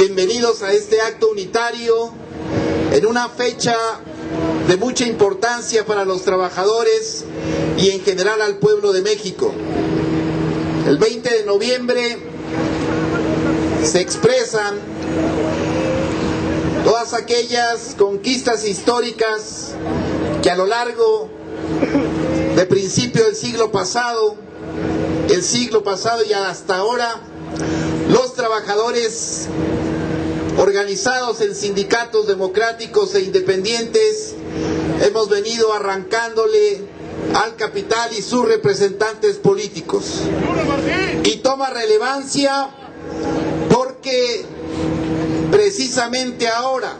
Bienvenidos a este acto unitario en una fecha de mucha importancia para los trabajadores y en general al pueblo de México. El 20 de noviembre se expresan todas aquellas conquistas históricas que a lo largo de principio del siglo pasado y hasta ahora, los trabajadores organizados en sindicatos democráticos e independientes hemos venido arrancándole al capital y sus representantes políticos. Y toma relevancia porque precisamente ahora,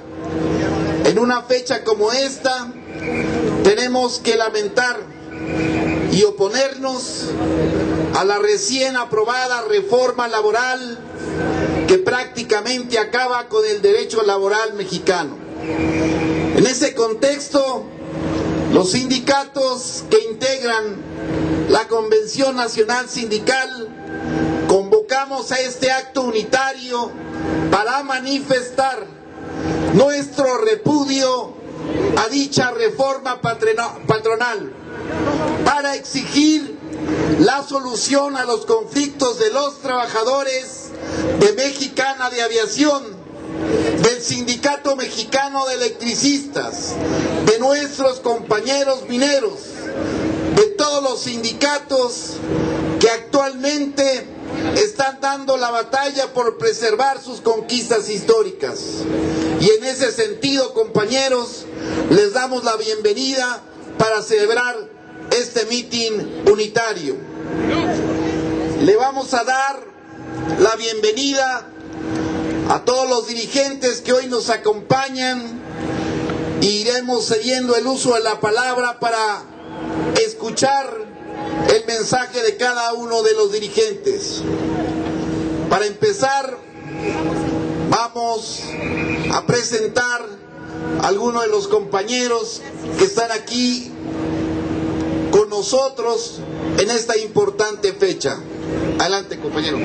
en una fecha como esta, tenemos que lamentar y oponernos a la recién aprobada reforma laboral que prácticamente acaba con el derecho laboral mexicano. En ese contexto, los sindicatos que integran la Convención Nacional Sindical convocamos a este acto unitario para manifestar nuestro repudio a dicha reforma patronal, para exigir la solución a los conflictos de los trabajadores de Mexicana de Aviación, del Sindicato Mexicano de Electricistas, de nuestros compañeros mineros, de todos los sindicatos que actualmente están dando la batalla por preservar sus conquistas históricas. Y en ese sentido, compañeros, les damos la bienvenida para celebrar este mitin unitario. Le vamos a dar la bienvenida a todos los dirigentes que hoy nos acompañan y iremos cediendo el uso de la palabra para escuchar el mensaje de cada uno de los dirigentes. Para empezar, vamos a presentar a algunos de los compañeros que están aquí con nosotros en esta importante fecha. Adelante, compañero.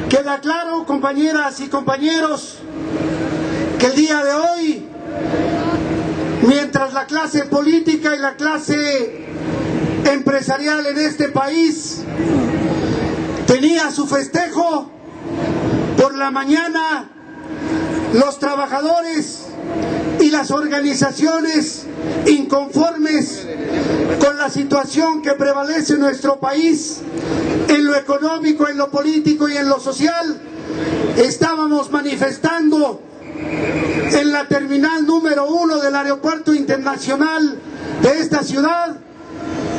Queda claro, compañeras y compañeros, que el día de hoy, mientras la clase política y la clase empresarial en este país tenía su festejo, por la mañana los trabajadores y las organizaciones inconformes con la situación que prevalece en nuestro país, en lo económico, en lo político y en lo social, estábamos manifestando en la terminal número 1 del Aeropuerto Internacional de esta ciudad,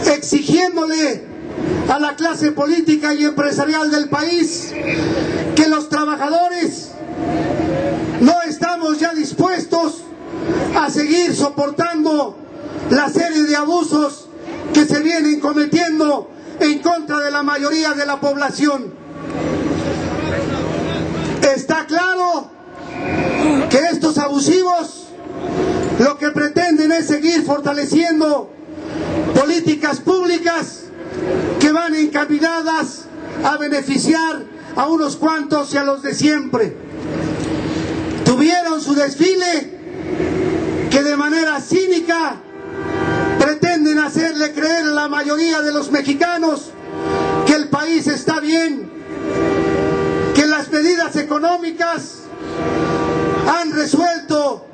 exigiéndole a la clase política y empresarial del país que los trabajadores no estamos ya dispuestos a seguir soportando la serie de abusos que se vienen cometiendo en contra de la mayoría de la población. Está claro que estos abusivos lo que pretenden es seguir fortaleciendo políticas públicas que van encaminadas a beneficiar a unos cuantos y a los de siempre. Tuvieron su desfile que de manera cínica pretenden hacerle creer a la mayoría de los mexicanos que el país está bien, que las medidas económicas han resuelto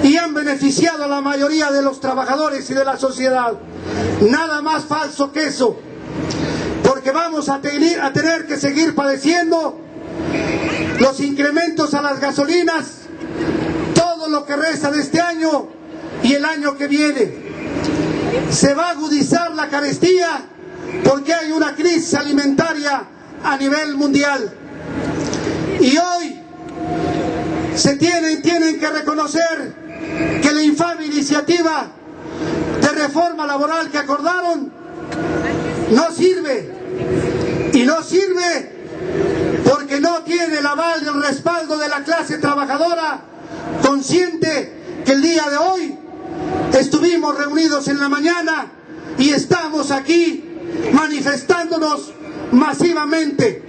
y han beneficiado a la mayoría de los trabajadores y de la sociedad. Nada más falso que eso, porque vamos a tener que seguir padeciendo los incrementos a las gasolinas todo lo que resta de este año y el año que viene. Se va a agudizar la carestía porque hay una crisis alimentaria a nivel mundial. Y hoy tienen que reconocer que la infame iniciativa de reforma laboral que acordaron no sirve. Y no sirve porque no tiene el aval y el respaldo de la clase trabajadora, consciente que el día de hoy Estuvimos reunidos en la mañana y estamos aquí manifestándonos masivamente.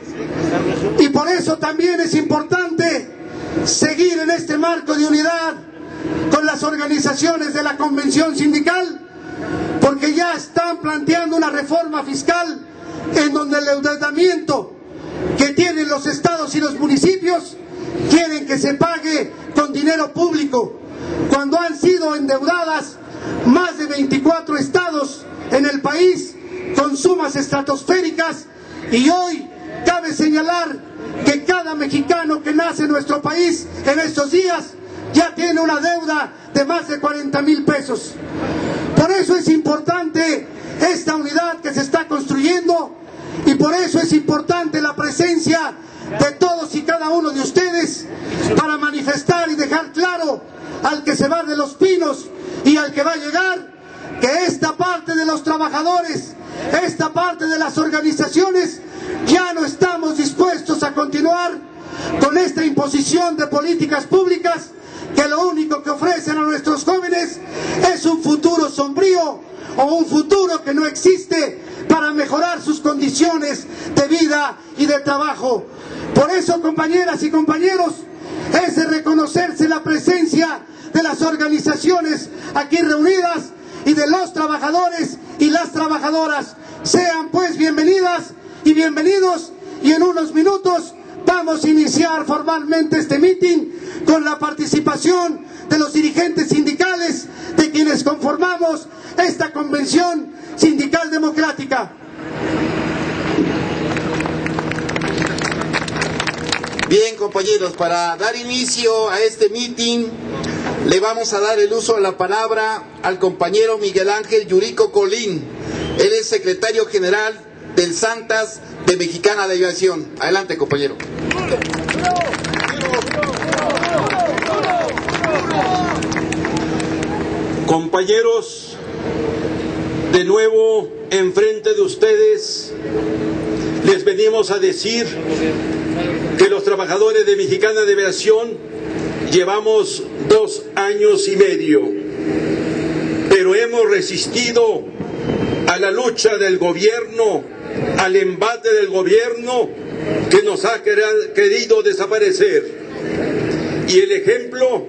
Y por eso también es importante seguir en este marco de unidad con las organizaciones de la Convención Sindical, porque ya están planteando una reforma fiscal en donde el endeudamiento que tienen los estados y los municipios quieren que se pague con dinero público, cuando han sido endeudadas más de 24 estados en el país con sumas estratosféricas. Y hoy cabe señalar que cada mexicano que nace en nuestro país en estos días ya tiene una deuda de más de 40,000 pesos. Por eso es importante esta unidad que se está construyendo, y por eso es importante la presencia de todos y cada uno de ustedes para manifestar y dejar claro al que se va de Los Pinos y al que va a llegar, que esta parte de los trabajadores, esta parte de las organizaciones, ya no estamos dispuestos a continuar con esta imposición de políticas públicas que lo único que ofrecen a nuestros jóvenes es un futuro sombrío o un futuro que no existe para mejorar sus condiciones de vida y de trabajo. Por eso, compañeras y compañeros, es de reconocerse la presencia de las organizaciones aquí reunidas y de los trabajadores y las trabajadoras. Sean pues bienvenidas y bienvenidos, y en unos minutos vamos a iniciar formalmente este mitin con la participación de los dirigentes sindicales de quienes conformamos esta Convención Sindical Democrática. Bien, compañeros, para dar inicio a este mitin le vamos a dar el uso de la palabra al compañero Miguel Ángel Yurico Colín. Él es secretario general del Santas de Mexicana de Aviación. Adelante, compañero. Compañeros, de nuevo enfrente de ustedes les venimos a decir que los trabajadores de Mexicana de Aviación llevamos 2 años y medio, pero hemos resistido a la lucha del gobierno, al embate del gobierno que nos ha querido desaparecer. Y el ejemplo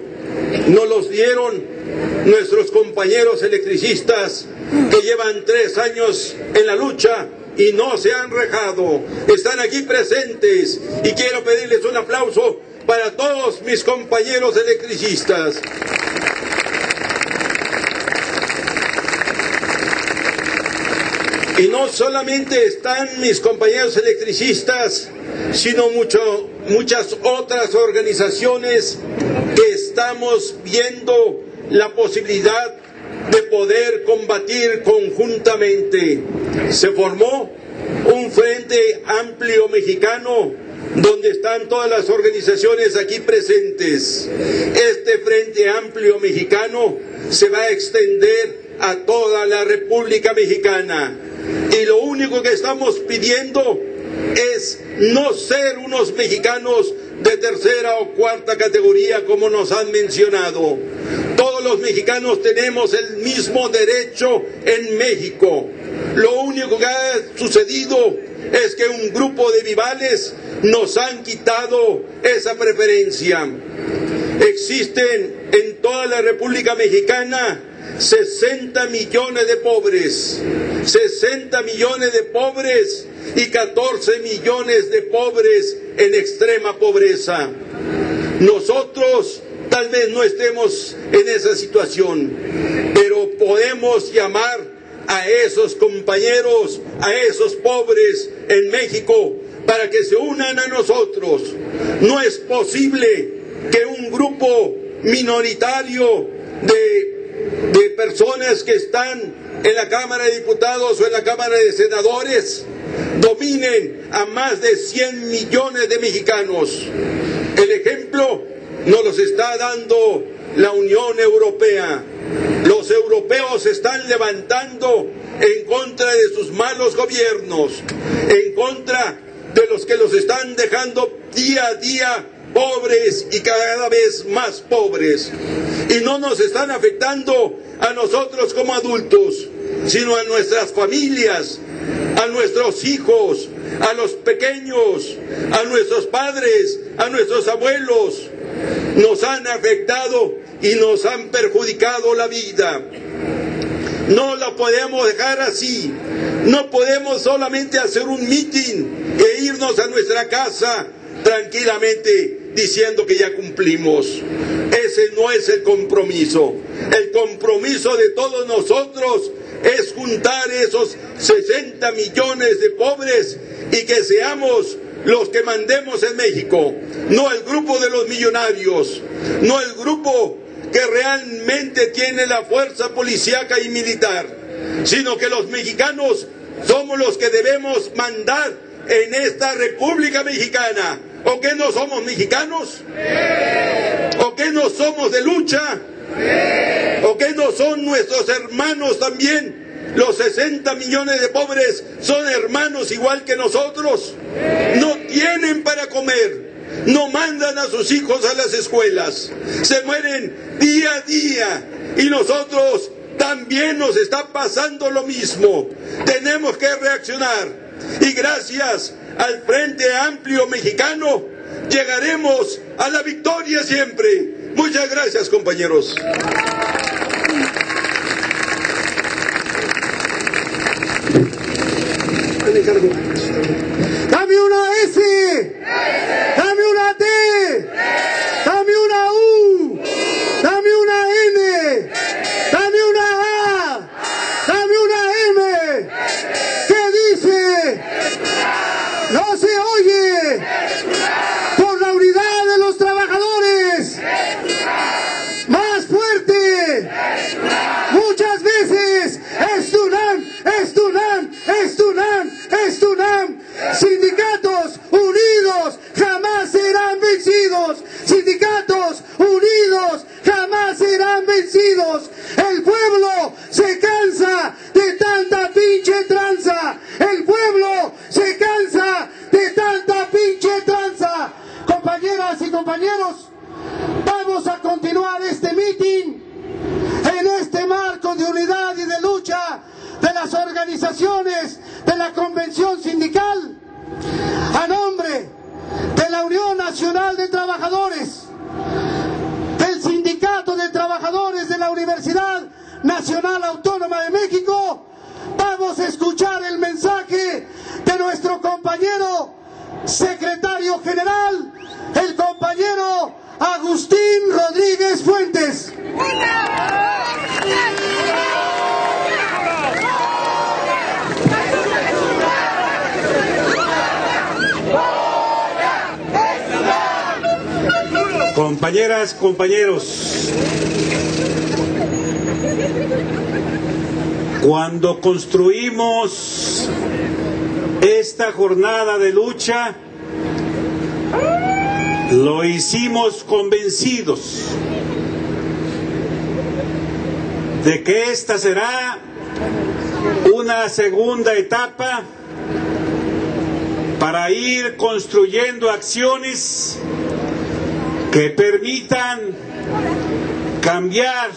nos los dieron nuestros compañeros electricistas que llevan 3 años en la lucha y no se han rajado. Están aquí presentes y quiero pedirles un aplauso para todos mis compañeros electricistas. Y no solamente están mis compañeros electricistas, sino muchas otras organizaciones que estamos viendo la posibilidad de poder combatir conjuntamente. Se formó un Frente Amplio Mexicano donde están todas las organizaciones aquí presentes. Este Frente Amplio Mexicano se va a extender a toda la República Mexicana. Y lo único que estamos pidiendo es no ser unos mexicanos de tercera o cuarta categoría como nos han mencionado. Todos los mexicanos tenemos el mismo derecho en México. Lo único que ha sucedido es que un grupo de vivales nos han quitado esa preferencia. Existen en toda la República Mexicana 60 millones de pobres, 60 millones de pobres y 14 millones de pobres en extrema pobreza. Nosotros tal vez no estemos en esa situación, pero podemos llamar a esos compañeros, a esos pobres en México, para que se unan a nosotros. No es posible que un grupo minoritario de personas que están en la Cámara de Diputados o en la Cámara de Senadores dominen a más de 100 millones de mexicanos. El ejemplo nos los está dando la Unión Europea. Los europeos se están levantando en contra de sus malos gobiernos, en contra de los que los están dejando día a día pobres y cada vez más pobres. Y no nos están afectando a nosotros como adultos, sino a nuestras familias, a nuestros hijos, a los pequeños, a nuestros padres, a nuestros abuelos. Nos han afectado y nos han perjudicado la vida. No la podemos dejar así. No podemos solamente hacer un mitin e irnos a nuestra casa tranquilamente diciendo que ya cumplimos. Ese no es el compromiso. El compromiso de todos nosotros es juntar esos 60 millones de pobres y que seamos los que mandemos en México, no el grupo de los millonarios, no el grupo que realmente tiene la fuerza policíaca y militar, sino que los mexicanos somos los que debemos mandar en esta República Mexicana. ¿O qué no somos mexicanos? ¿O qué no somos de lucha? ¿O qué no son nuestros hermanos también? Los 60 millones de pobres son hermanos igual que nosotros. No tienen para comer. No mandan a sus hijos a las escuelas. Se mueren día a día. Y nosotros también nos está pasando lo mismo. Tenemos que reaccionar. Y gracias al Frente Amplio Mexicano llegaremos a la victoria siempre. Muchas gracias, compañeros. Dame una S, dame una T, dame una U, dame una N, dame una A, dame una M. ¿Qué dice? No se oye. Por la unidad de los trabajadores. Más fuerte. Muchas veces. Estunam, Estunam, Estunam, Estunam. Sindicatos unidos jamás serán vencidos. Sindicatos unidos jamás serán vencidos. El pueblo se cansa de tanta pinche tranza. El pueblo se cansa de tanta pinche tranza. Compañeras y compañeros, vamos a continuar este mitin en este marco de unidad y de lucha de las organizaciones de la Convención Sindical, a nombre de la Unión Nacional de Trabajadores, del Sindicato de Trabajadores de la Universidad Nacional Autónoma de México. Vamos a escuchar el mensaje de nuestro compañero secretario general, el compañero Agustín Rodríguez Fuentes. Compañeras, compañeros, cuando construimos esta jornada de lucha, lo hicimos convencidos de que esta será una segunda etapa para ir construyendo acciones que permitan cambiar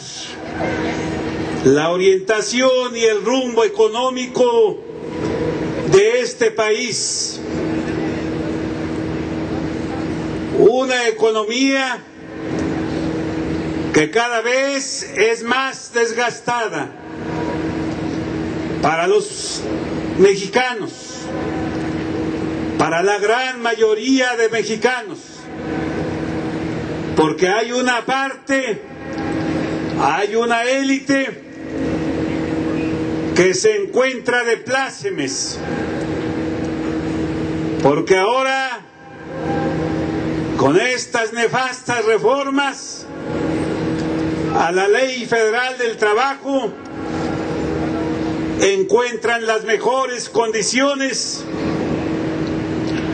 la orientación y el rumbo económico de este país. Una economía que cada vez es más desgastada para los mexicanos, para la gran mayoría de mexicanos, porque hay una parte, hay una élite que se encuentra de plácemes, porque ahora con estas nefastas reformas a la Ley Federal del Trabajo encuentran las mejores condiciones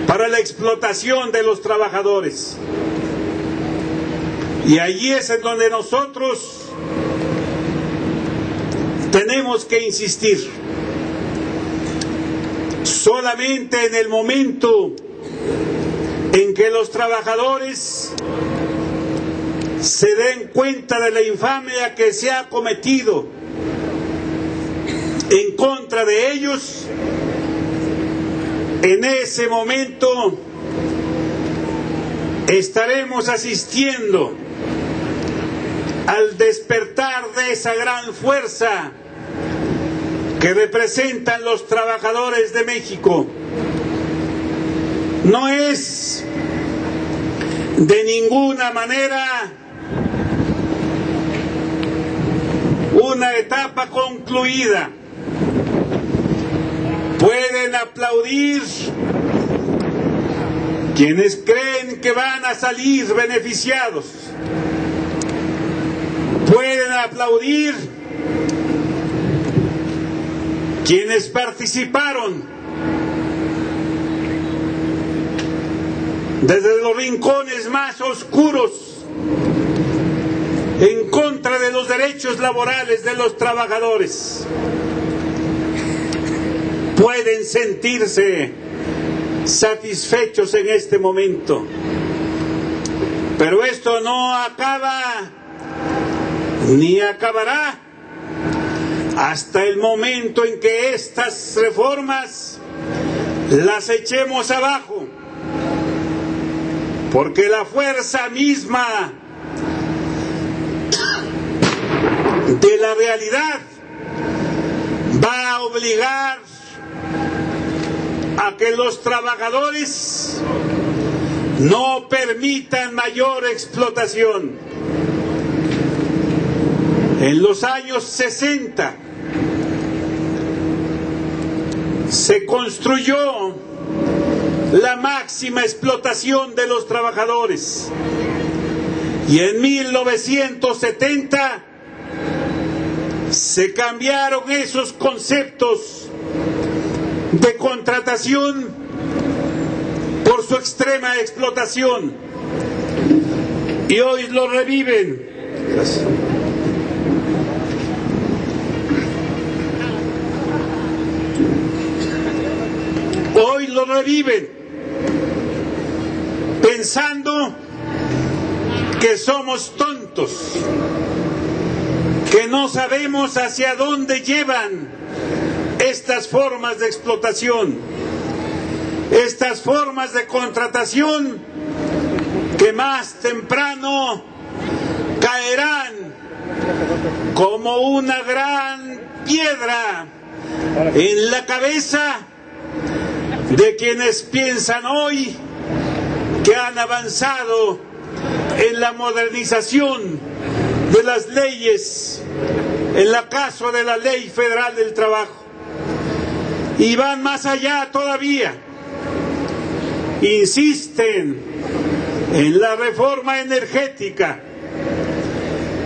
para la explotación de los trabajadores. Y allí es en donde nosotros tenemos que insistir. Solamente en el momento en que los trabajadores se den cuenta de la infamia que se ha cometido en contra de ellos, en ese momento estaremos asistiendo al despertar de esa gran fuerza que representan los trabajadores de México. No es de ninguna manera una etapa concluida. Pueden aplaudir quienes creen que van a salir beneficiados. Pueden aplaudir quienes participaron desde los rincones más oscuros en contra de los derechos laborales de los trabajadores. Pueden sentirse satisfechos en este momento, pero esto no acaba ni acabará hasta el momento en que estas reformas las echemos abajo, porque la fuerza misma de la realidad va a obligar a que los trabajadores no permitan mayor explotación. En los años 60 se construyó la máxima explotación de los trabajadores y en 1970 se cambiaron esos conceptos de contratación por su extrema explotación y hoy lo reviven. Gracias. Hoy lo reviven pensando que somos tontos, que no sabemos hacia dónde llevan estas formas de explotación, estas formas de contratación que más temprano caerán como una gran piedra en la cabeza de quienes piensan hoy que han avanzado en la modernización de las leyes, en el caso de la Ley Federal del Trabajo. Y van más allá todavía. Insisten en la reforma energética,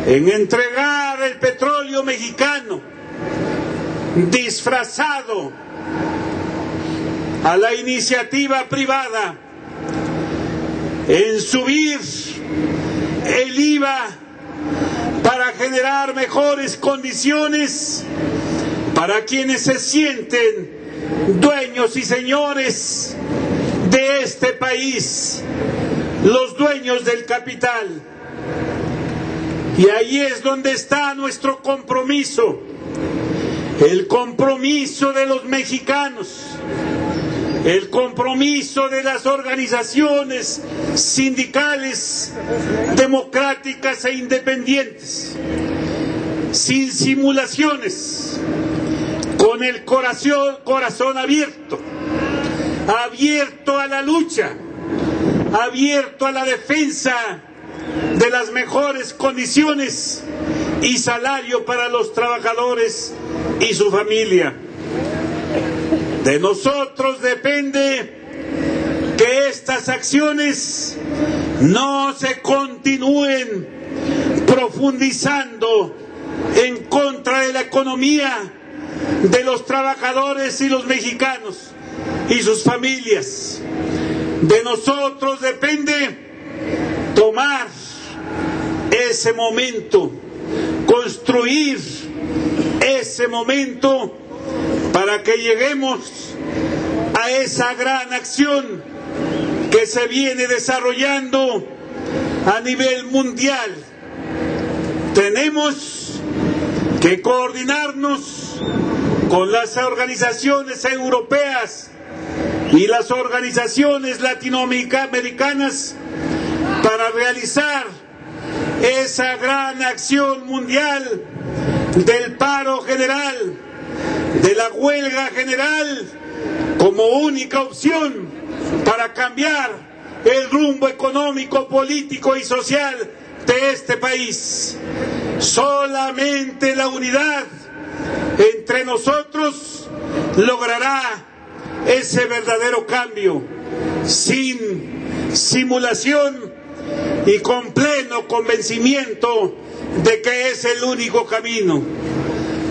en entregar el petróleo mexicano disfrazado a la iniciativa privada, en subir el IVA para generar mejores condiciones para quienes se sienten dueños y señores de este país, los dueños del capital. Y ahí es donde está nuestro compromiso, el compromiso de los mexicanos, el compromiso de las organizaciones sindicales democráticas e independientes, sin simulaciones, con el corazón abierto, abierto a la lucha, abierto a la defensa de las mejores condiciones y salario para los trabajadores y su familia. De nosotros depende que estas acciones no se continúen profundizando en contra de la economía de los trabajadores y los mexicanos y sus familias. De nosotros depende tomar ese momento, construir ese momento para que lleguemos a esa gran acción que se viene desarrollando a nivel mundial. Tenemos que coordinarnos con las organizaciones europeas y las organizaciones latinoamericanas para realizar esa gran acción mundial del paro general, de la huelga general, como única opción para cambiar el rumbo económico, político y social de este país. Solamente la unidad entre nosotros logrará ese verdadero cambio, sin simulación y con pleno convencimiento de que es el único camino.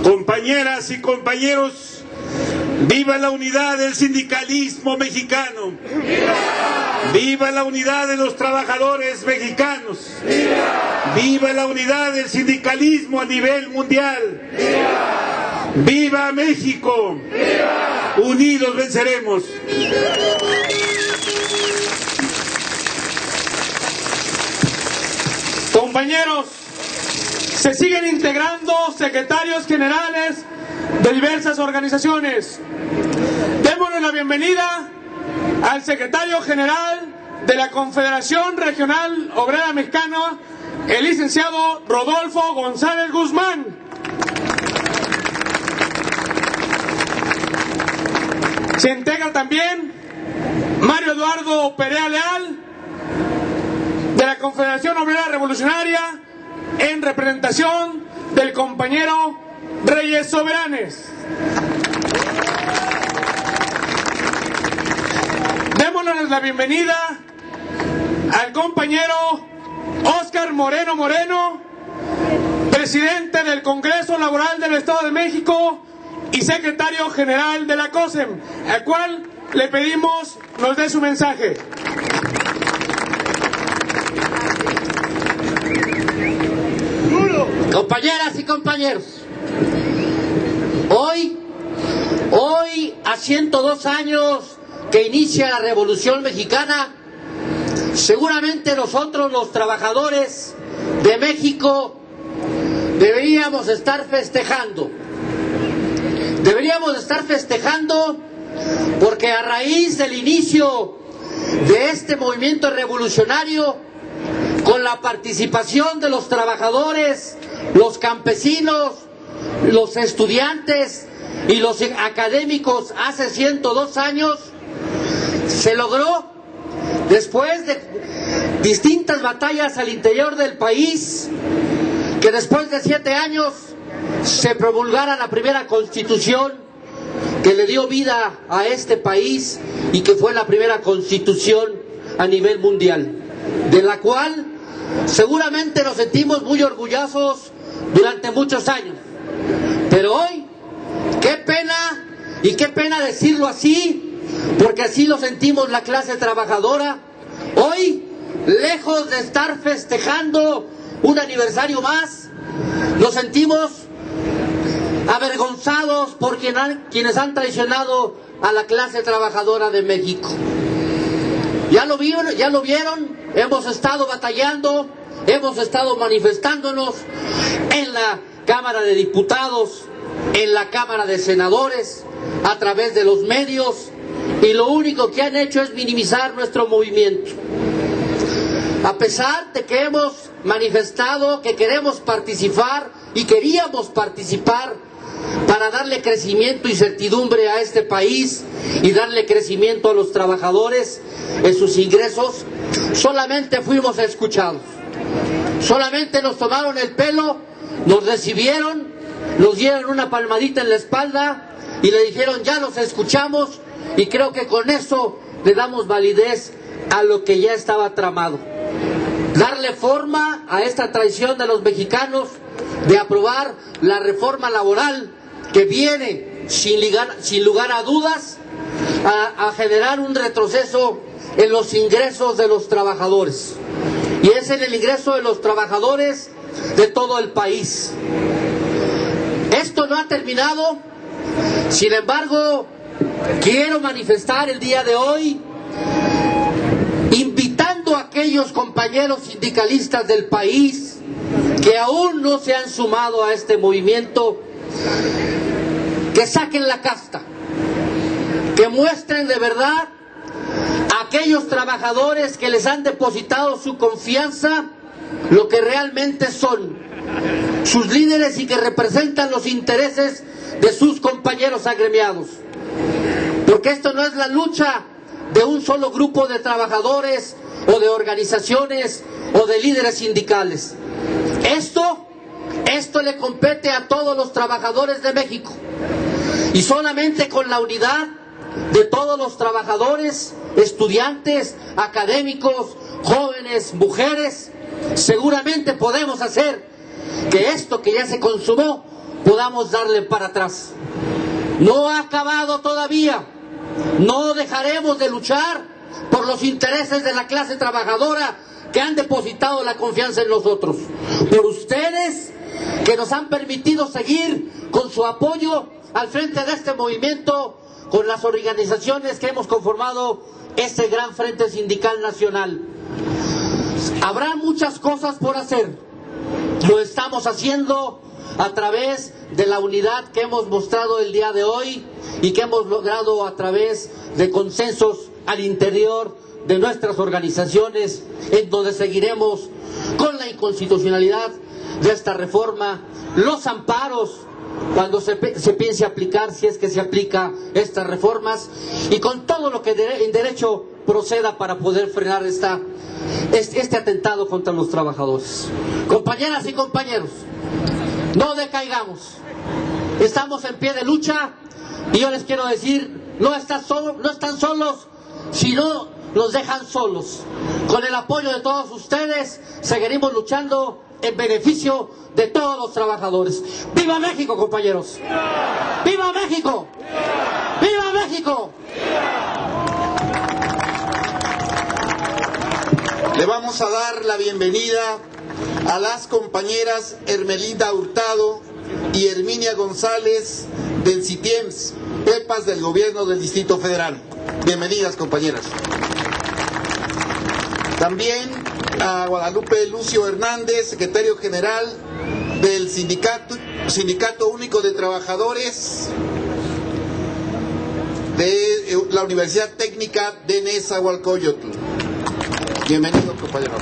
Compañeras y compañeros, viva la unidad del sindicalismo mexicano. Viva la unidad de los trabajadores mexicanos. Viva la unidad del sindicalismo a nivel mundial. ¡Viva México! Unidos venceremos. Compañeros, se siguen integrando secretarios generales de diversas organizaciones. Démosle la bienvenida al secretario general de la Confederación Regional Obrera Mexicana, el licenciado Rodolfo González Guzmán. Se integra también Mario Eduardo Perea Leal, de la Confederación Obrera Revolucionaria, en representación del compañero Reyes Soberanes. Démosles la bienvenida al compañero Óscar Moreno Moreno, presidente del Congreso Laboral del Estado de México y secretario general de la COSEM, al cual le pedimos nos dé su mensaje. Compañeras y compañeros, hoy a 102 años que inicia la Revolución Mexicana, seguramente nosotros los trabajadores de México deberíamos estar festejando. Deberíamos estar festejando porque a raíz del inicio de este movimiento revolucionario, con la participación de los trabajadores, los campesinos, los estudiantes y los académicos hace 102 años, se logró, después de distintas batallas al interior del país, que después de 7 años se promulgara la primera Constitución que le dio vida a este país y que fue la primera Constitución a nivel mundial, de la cual seguramente nos sentimos muy orgullosos durante muchos años. Pero hoy, qué pena, y qué pena decirlo así, porque así lo sentimos la clase trabajadora. Hoy, lejos de estar festejando un aniversario más, nos sentimos avergonzados por quienes han traicionado a la clase trabajadora de México. Ya lo vieron, hemos estado batallando, hemos estado manifestándonos en la Cámara de Diputados, en la Cámara de Senadores, a través de los medios, y lo único que han hecho es minimizar nuestro movimiento. A pesar de que hemos manifestado que queremos participar y queríamos participar para darle crecimiento y certidumbre a este país y darle crecimiento a los trabajadores en sus ingresos, solamente fuimos escuchados. Solamente nos tomaron el pelo, nos recibieron, nos dieron una palmadita en la espalda y le dijeron ya los escuchamos, y creo que con eso le damos validez a lo que ya estaba tramado. Darle forma a esta traición de los mexicanos de aprobar la reforma laboral que viene sin lugar a dudas a generar un retroceso en los ingresos de los trabajadores, y es en el ingreso de los trabajadores de todo el país. Esto no ha terminado. Sin embargo, quiero manifestar el día de hoy invitando a aquellos compañeros sindicalistas del país que aún no se han sumado a este movimiento, que saquen la casta, que muestren de verdad a aquellos trabajadores que les han depositado su confianza lo que realmente son, sus líderes, y que representan los intereses de sus compañeros agremiados. Porque esto no es la lucha de un solo grupo de trabajadores o de organizaciones o de líderes sindicales. Esto le compete a todos los trabajadores de México. Y solamente con la unidad de todos los trabajadores, estudiantes, académicos, jóvenes, mujeres, seguramente podemos hacer que esto que ya se consumó podamos darle para atrás. No ha acabado todavía. No dejaremos de luchar por los intereses de la clase trabajadora que han depositado la confianza en nosotros. Por ustedes que nos han permitido seguir con su apoyo al frente de este movimiento, con las organizaciones que hemos conformado este gran Frente Sindical Nacional. Habrá muchas cosas por hacer. Lo estamos haciendo a través de la unidad que hemos mostrado el día de hoy y que hemos logrado a través de consensos al interior de nuestras organizaciones, en donde seguiremos con la inconstitucionalidad de esta reforma, los amparos cuando se piense aplicar, si es que se aplica estas reformas, y con todo lo que en derecho proceda para poder frenar este atentado contra los trabajadores. Compañeras y compañeros, no decaigamos, estamos en pie de lucha, y yo les quiero decir, no están solos, sino nos dejan solos. Con el apoyo de todos ustedes seguiremos luchando en beneficio de todos los trabajadores. ¡Viva México, compañeros! ¡Viva México! ¡Viva México! Le vamos a dar la bienvenida a las compañeras Hermelinda Hurtado y Herminia González del CITIEMS, PEPAS del Gobierno del Distrito Federal. Bienvenidas, compañeras. También a Guadalupe Lucio Hernández, secretario general del Sindicato Único de Trabajadores de la Universidad Técnica de Nezahualcóyotl. Bienvenido, compañero.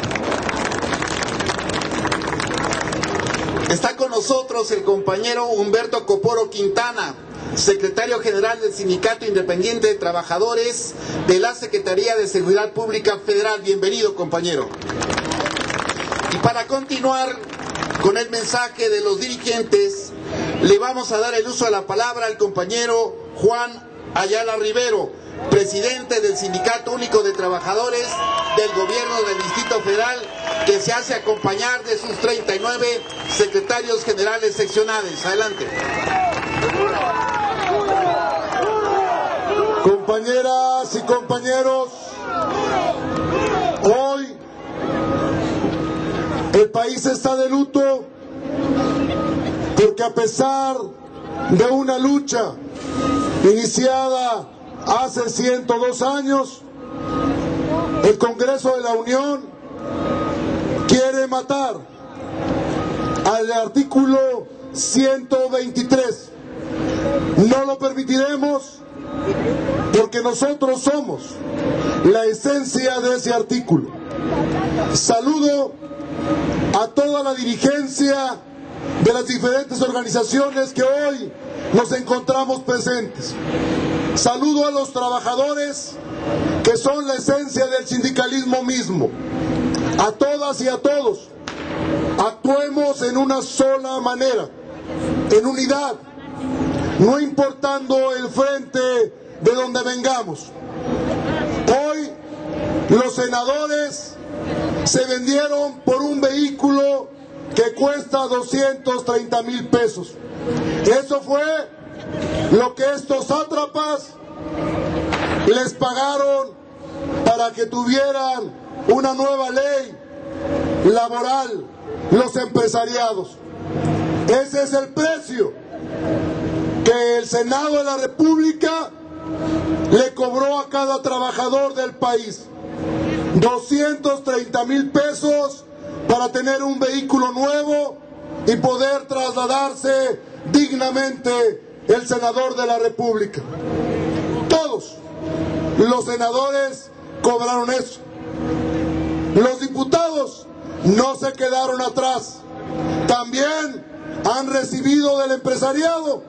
Está con nosotros el compañero Humberto Coporo Quintana, secretario general del Sindicato Independiente de Trabajadores de la Secretaría de Seguridad Pública Federal. Bienvenido, compañero. Y para continuar con el mensaje de los dirigentes, le vamos a dar el uso de la palabra al compañero Juan Ayala Rivero, presidente del Sindicato Único de Trabajadores del Gobierno del Distrito Federal, que se hace acompañar de sus 39 secretarios generales seccionales. Adelante. Compañeras y compañeros, hoy el país está de luto porque, a pesar de una lucha iniciada hace 102 años, el Congreso de la Unión quiere matar al artículo 123. No lo permitiremos, porque nosotros somos la esencia de ese artículo. Saludo a toda la dirigencia de las diferentes organizaciones que hoy nos encontramos presentes. Saludo a los trabajadores, que son la esencia del sindicalismo mismo. A todas y a todos, actuemos en una sola manera, en unidad, no importando el frente de donde vengamos. Hoy los senadores se vendieron por un vehículo que cuesta 230,000 pesos. Eso fue lo que estos sátrapas les pagaron para que tuvieran una nueva ley laboral, los empresariados. Ese es el precio que el Senado de la República le cobró a cada trabajador del país. 230,000 pesos para tener un vehículo nuevo y poder trasladarse dignamente el senador de la República. Todos los senadores cobraron eso. Los diputados no se quedaron atrás. También han recibido del empresariado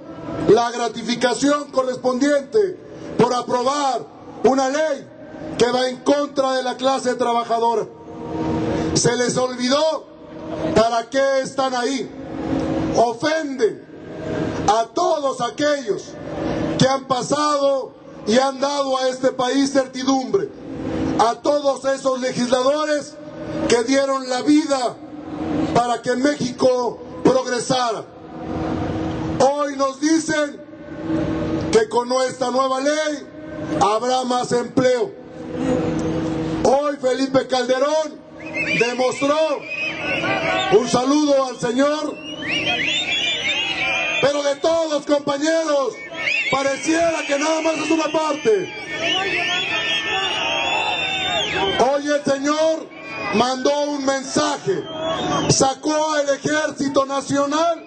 la gratificación correspondiente por aprobar una ley que va en contra de la clase trabajadora. Se les olvidó para qué están ahí. Ofenden a todos aquellos que han pasado y han dado a este país certidumbre, a todos esos legisladores que dieron la vida para que México progresara. Hoy nos dicen que con esta nueva ley habrá más empleo. Hoy Felipe Calderón demostró, un saludo al señor, pero de todos, compañeros, pareciera que nada más es una parte. Hoy el señor mandó un mensaje, sacó al Ejército Nacional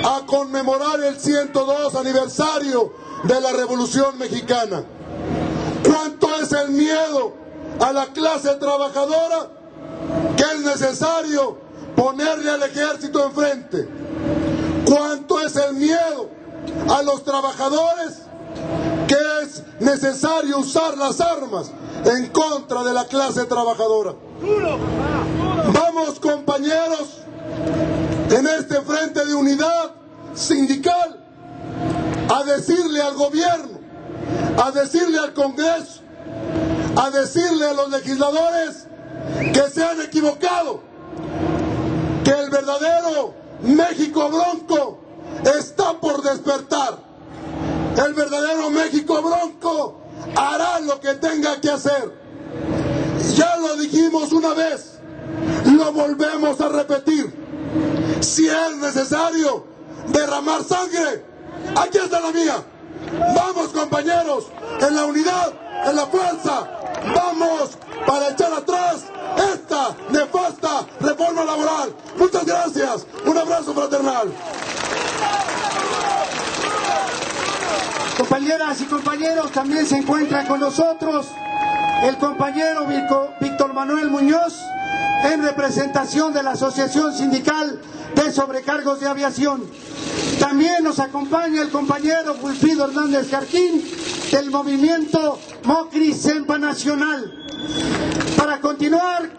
a conmemorar el 102 aniversario de la Revolución Mexicana. ¿Cuánto es el miedo a la clase trabajadora que es necesario ponerle al ejército enfrente? ¿Cuánto es el miedo a los trabajadores que es necesario usar las armas en contra de la clase trabajadora? Vamos, compañeros, en este frente de unidad sindical a decirle al gobierno, a decirle al Congreso, a decirle a los legisladores que se han equivocado, que el verdadero México bronco está por despertar. El verdadero México bronco hará lo que tenga que hacer. Ya lo dijimos una vez, lo volvemos a repetir. Si es necesario derramar sangre, aquí está la mía. Vamos, compañeros, en la unidad, en la fuerza, vamos para echar atrás esta nefasta reforma laboral. Muchas gracias, un abrazo fraternal. Compañeras y compañeros, también se encuentra con nosotros el compañero Víctor Manuel Muñoz, en representación de la Asociación Sindical de Sobrecargos de Aviación. También nos acompaña el compañero Wilfrido Hernández Jarquín, del movimiento Mocri Sempa Nacional. Para continuar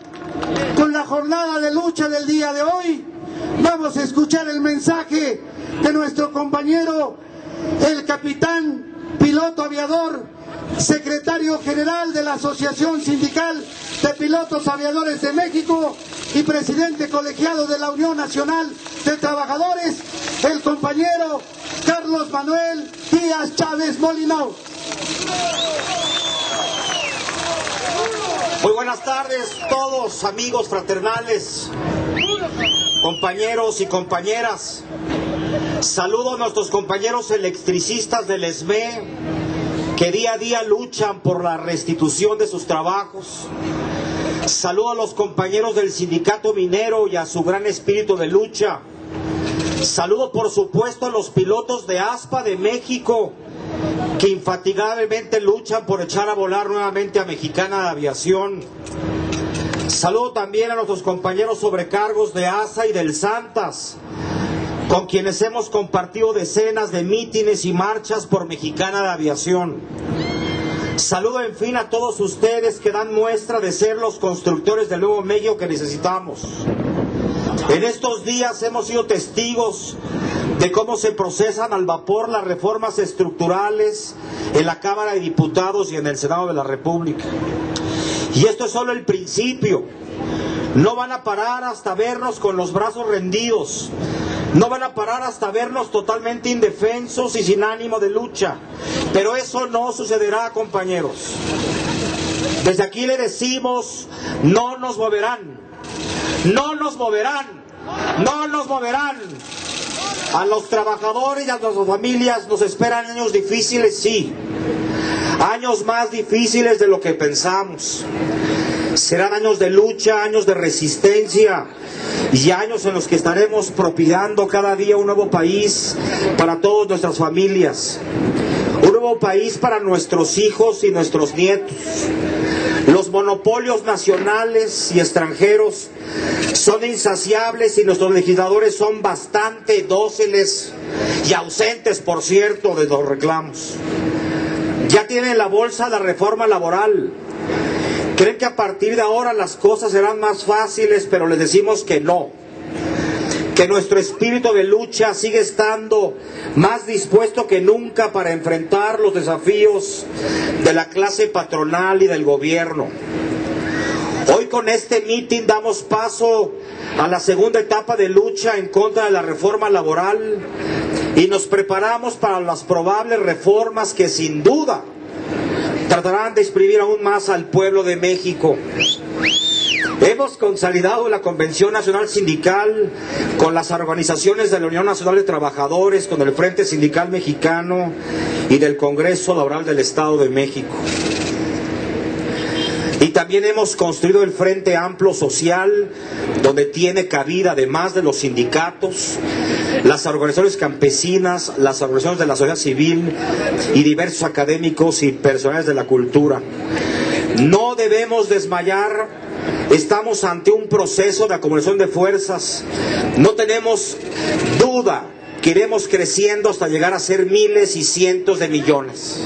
con la jornada de lucha del día de hoy, vamos a escuchar el mensaje de nuestro compañero, el capitán piloto aviador, secretario general de la Asociación Sindical de Pilotos Aviadores de México y presidente colegiado de la Unión Nacional de Trabajadores, el compañero Carlos Manuel Díaz Chávez Molinó. Muy buenas tardes todos, amigos fraternales, compañeros y compañeras. Saludo a nuestros compañeros electricistas del ESME que día a día luchan por la restitución de sus trabajos. Saludo a los compañeros del sindicato minero y a su gran espíritu de lucha. Saludo por supuesto a los pilotos de ASPA de México que infatigablemente luchan por echar a volar nuevamente a Mexicana de Aviación. Saludo también a nuestros compañeros sobrecargos de ASA y del Santas, con quienes hemos compartido decenas de mítines y marchas por Mexicana de Aviación. Saludo en fin a todos ustedes que dan muestra de ser los constructores del nuevo México que necesitamos. En estos días hemos sido testigos de cómo se procesan al vapor las reformas estructurales en la Cámara de Diputados y en el Senado de la República. Y esto es solo el principio. No van a parar hasta vernos con los brazos rendidos. No van a parar hasta vernos totalmente indefensos y sin ánimo de lucha. Pero eso no sucederá, compañeros. Desde aquí le decimos, no nos moverán. No nos moverán. No nos moverán. A los trabajadores y a nuestras familias nos esperan años difíciles, sí. años más difíciles de lo que pensamos. Serán años de lucha, años de resistencia y años en los que estaremos propiciando cada día un nuevo país para todas nuestras familias, un nuevo país para nuestros hijos y nuestros nietos. Los monopolios nacionales y extranjeros son insaciables y nuestros legisladores son bastante dóciles y ausentes, por cierto, de los reclamos. Ya tienen en la bolsa la reforma laboral. Creen que a partir de ahora las cosas serán más fáciles, pero les decimos que no. Que nuestro espíritu de lucha sigue estando más dispuesto que nunca para enfrentar los desafíos de la clase patronal y del gobierno. Hoy con este mitin damos paso a la segunda etapa de lucha en contra de la reforma laboral y nos preparamos para las probables reformas que sin duda tratarán de exprimir aún más al pueblo de México. Hemos consolidado la Convención Nacional Sindical con las organizaciones de la Unión Nacional de Trabajadores, con el Frente Sindical Mexicano y del Congreso Laboral del Estado de México. Y también hemos construido el Frente Amplio Social, donde tiene cabida, además de los sindicatos, las organizaciones campesinas, las organizaciones de la sociedad civil y diversos académicos y personales de la cultura. No debemos desmayar. Estamos ante un proceso de acumulación de fuerzas. No tenemos duda que iremos creciendo hasta llegar a ser miles y cientos de millones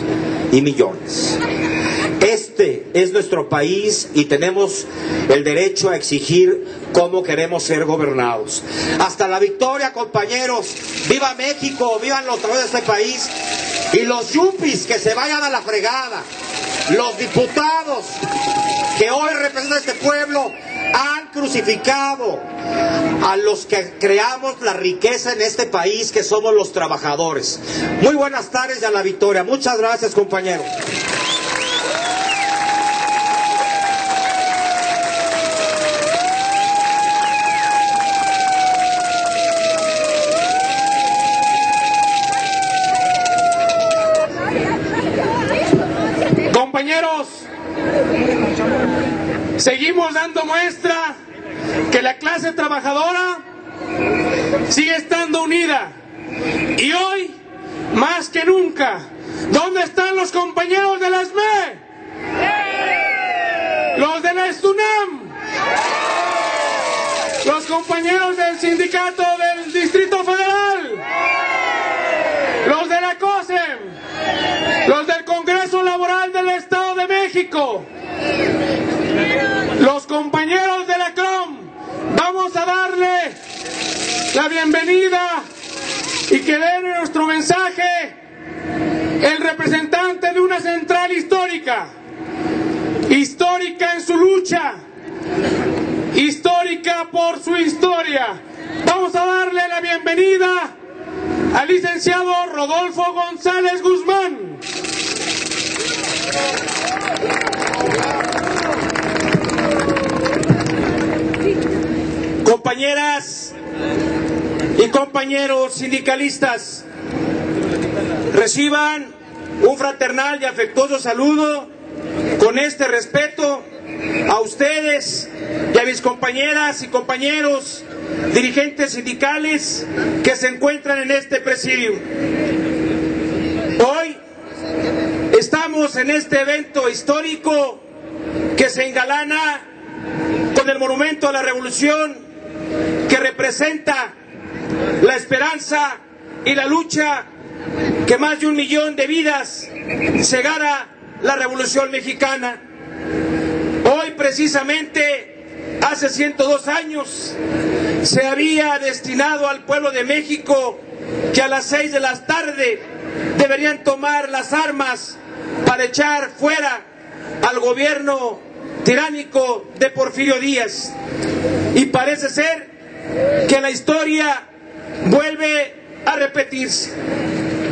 y millones. Este es nuestro país y tenemos el derecho a exigir cómo queremos ser gobernados. Hasta la victoria, compañeros. ¡Viva México! ¡Vivan los trabajadores de este país! Y los yuppies que se vayan a la fregada. Los diputados que hoy representan a este pueblo han crucificado a los que creamos la riqueza en este país, que somos los trabajadores. Muy buenas tardes y a la victoria. Muchas gracias, compañeros. Compañeros, seguimos dando muestra que la clase trabajadora sigue estando unida. Y hoy, más que nunca, ¿dónde están los compañeros de la SME? Los de la STUNAM, los compañeros del sindicato del Distrito Federal, los de la COSEM, los del Congreso Laboral del Estado de México, los compañeros de la CROM. Vamos a darle la bienvenida y que dé nuestro mensaje el representante de una central histórica, histórica en su lucha, histórica por su historia. Vamos a darle la bienvenida al licenciado Rodolfo González Guzmán. Compañeras y compañeros sindicalistas, reciban un fraternal y afectuoso saludo con este respeto a ustedes y a mis compañeras y compañeros dirigentes sindicales que se encuentran en este presidio. Hoy estamos en este evento histórico que se engalana con el monumento a la Revolución, que representa la esperanza y la lucha que más de 1 millón de vidas cegara la Revolución Mexicana. Hoy precisamente, hace 102 años, se había destinado al pueblo de México que a las 6 de la tarde deberían tomar las armas para echar fuera al gobierno tiránico de Porfirio Díaz. Y parece ser que la historia vuelve a repetirse.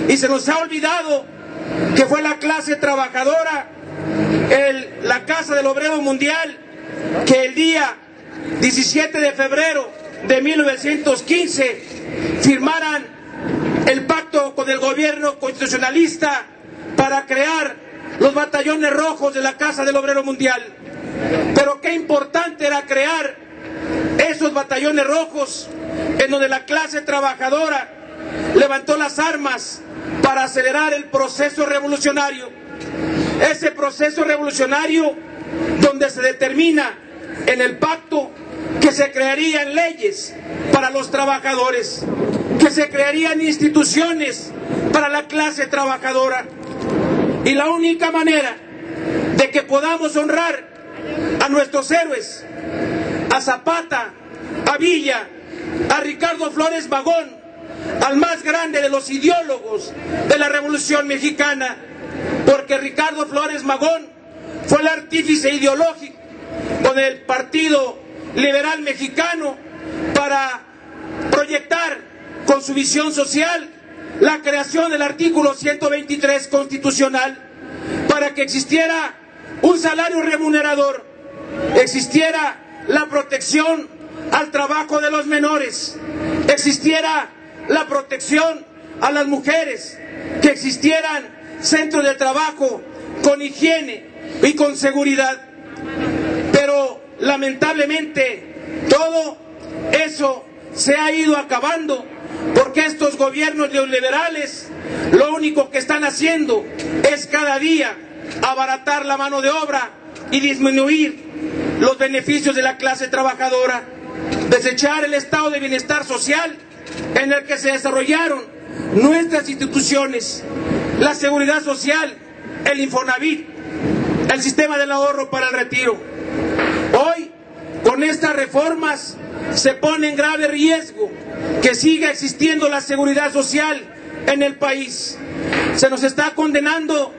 Y se nos ha olvidado que fue la clase trabajadora, la Casa del Obrero Mundial, que el día 17 de febrero de 1915 firmaran el pacto con el gobierno constitucionalista para crear los batallones rojos de la Casa del Obrero Mundial. Pero qué importante era crear esos batallones rojos en donde la clase trabajadora levantó las armas para acelerar el proceso revolucionario. Ese proceso revolucionario donde se determina en el pacto que se crearían leyes para los trabajadores, que se crearían instituciones para la clase trabajadora. Y la única manera de que podamos honrar a nuestros héroes, a Zapata, a Villa, a Ricardo Flores Magón, al más grande de los ideólogos de la Revolución Mexicana, porque Ricardo Flores Magón fue el artífice ideológico del Partido Liberal Mexicano para proyectar con su visión social la creación del artículo 123 constitucional, para que existiera un salario remunerador, existiera la protección al trabajo de los menores, existiera la protección a las mujeres, que existieran centros de trabajo con higiene y con seguridad. Pero lamentablemente todo eso se ha ido acabando, porque estos gobiernos neoliberales lo único que están haciendo es cada día abaratar la mano de obra y disminuir los beneficios de la clase trabajadora, desechar el estado de bienestar social en el que se desarrollaron nuestras instituciones, la seguridad social, el Infonavit, el sistema del ahorro para el retiro. Hoy, con estas reformas, se pone en grave riesgo que siga existiendo la seguridad social en el país. Se nos está condenando